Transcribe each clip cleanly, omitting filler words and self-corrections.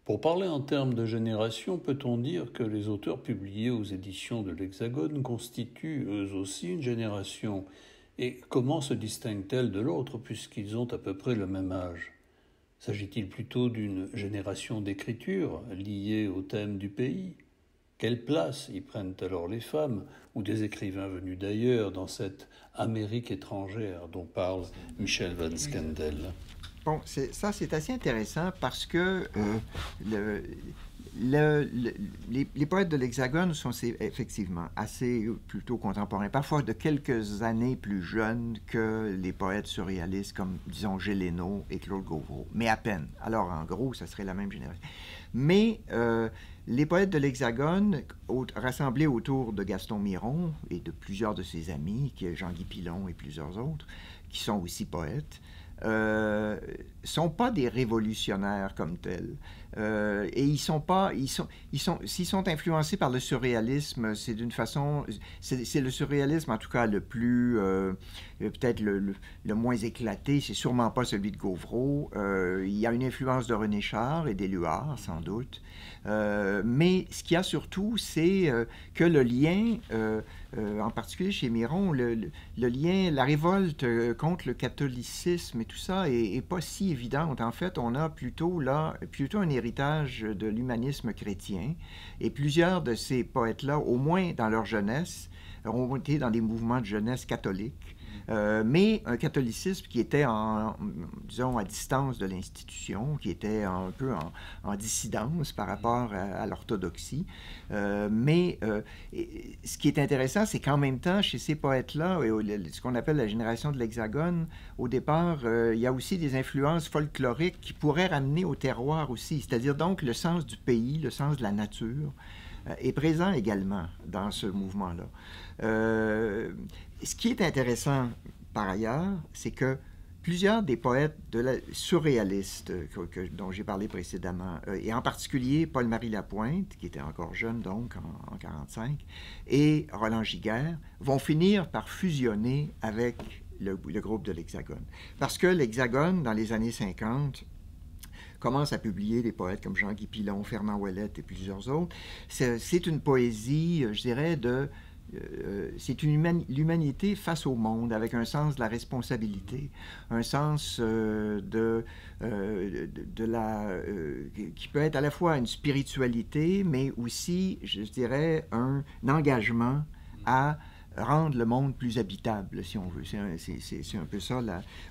Pour parler en termes de génération, peut-on dire que les auteurs publiés aux éditions de l'Hexagone constituent eux aussi une génération? Et comment se distinguent-elles de l'autre puisqu'ils ont à peu près le même âge? S'agit-il plutôt d'une génération d'écriture liée au thème du pays? Quelle place y prennent alors les femmes ou des écrivains venus d'ailleurs dans cette Amérique étrangère dont parle Michel Van Scandel? Bon, ça, c'est assez intéressant parce que les poètes de l'Hexagone sont effectivement assez plutôt contemporains, parfois de quelques années plus jeunes que les poètes surréalistes comme, disons, Géléno et Claude Gauvreau, mais à peine. Alors, en gros, ça serait la même génération. Mais les poètes de l'Hexagone, rassemblés autour de Gaston Miron et de plusieurs de ses amis, qui est Jean-Guy Pilon et plusieurs autres, qui sont aussi poètes, sont pas des révolutionnaires comme tels. Et ils sont pas, s'ils sont influencés par le surréalisme, c'est d'une façon, c'est le surréalisme en tout cas le plus, peut-être le moins éclaté, c'est sûrement pas celui de Gauvreau. Il y a une influence de René Char et d'Éluard, sans doute. Mais ce qu'il y a surtout, c'est que le lien, en particulier chez Miron, le lien, la révolte contre le catholicisme et tout ça est pas si évidente. En fait, on a plutôt un héritage de l'humanisme chrétien. Et plusieurs de ces poètes-là, au moins dans leur jeunesse, ont été dans des mouvements de jeunesse catholiques. Mais un catholicisme qui était disons, à distance de l'institution, qui était un peu en dissidence par rapport à l'orthodoxie. Mais ce qui est intéressant, c'est qu'en même temps, chez ces poètes-là, ce qu'on appelle la génération de l'Hexagone, au départ, il y a aussi des influences folkloriques qui pourraient ramener au terroir aussi, c'est-à-dire donc le sens du pays, le sens de la nature, est présent également dans ce mouvement-là. Ce qui est intéressant, par ailleurs, c'est que plusieurs des poètes surréalistes dont j'ai parlé précédemment, et en particulier Paul-Marie Lapointe, qui était encore jeune donc en 1945, et Roland Giguère, vont finir par fusionner avec le groupe de l'Hexagone. Parce que l'Hexagone, dans les années 50, commence à publier des poètes comme Jean-Guy Pilon, Fernand Ouellette et plusieurs autres. C'est une poésie, je dirais, c'est l'humanité face au monde, avec un sens de la responsabilité, un sens qui peut être à la fois une spiritualité, mais aussi, je dirais, un engagement à rendre le monde plus habitable, si on veut. C'est un peu ça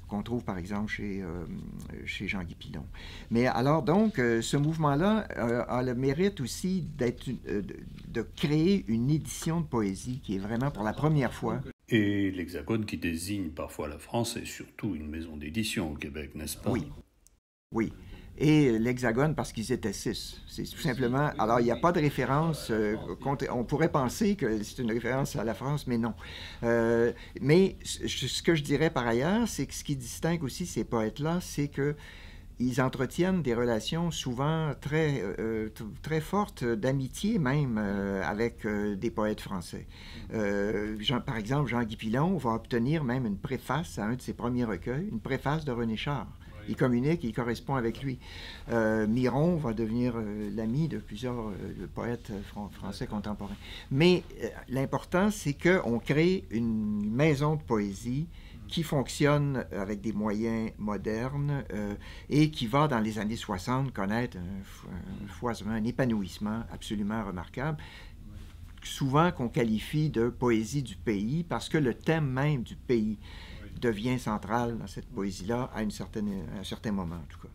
qu'on trouve, par exemple, chez Jean-Guy Pilon. Mais alors, donc, ce mouvement-là a le mérite aussi de créer une édition de poésie qui est vraiment pour la première fois. Et l'Hexagone qui désigne parfois la France est surtout une maison d'édition au Québec, n'est-ce pas? Oui, oui. Et l'Hexagone parce qu'ils étaient 6. C'est tout simplement... Alors, il n'y a pas de référence... on pourrait penser que c'est une référence à la France, mais non. Mais ce que je dirais par ailleurs, c'est que ce qui distingue aussi ces poètes-là, c'est que ils entretiennent des relations souvent très fortes, d'amitié même, avec des poètes français. Par exemple, Jean-Guy Pilon va obtenir même une préface à un de ses premiers recueils, une préface de René Char. Il communique, il correspond avec lui. Miron va devenir l'ami de plusieurs poètes français contemporains. Mais l'important, c'est qu'on crée une maison de poésie qui fonctionne avec des moyens modernes et qui va, dans les années 60, connaître un foisonnement, un épanouissement absolument remarquable, souvent qu'on qualifie de poésie du pays, parce que le thème même du pays devient central dans cette poésie-là à un certain moment, en tout cas.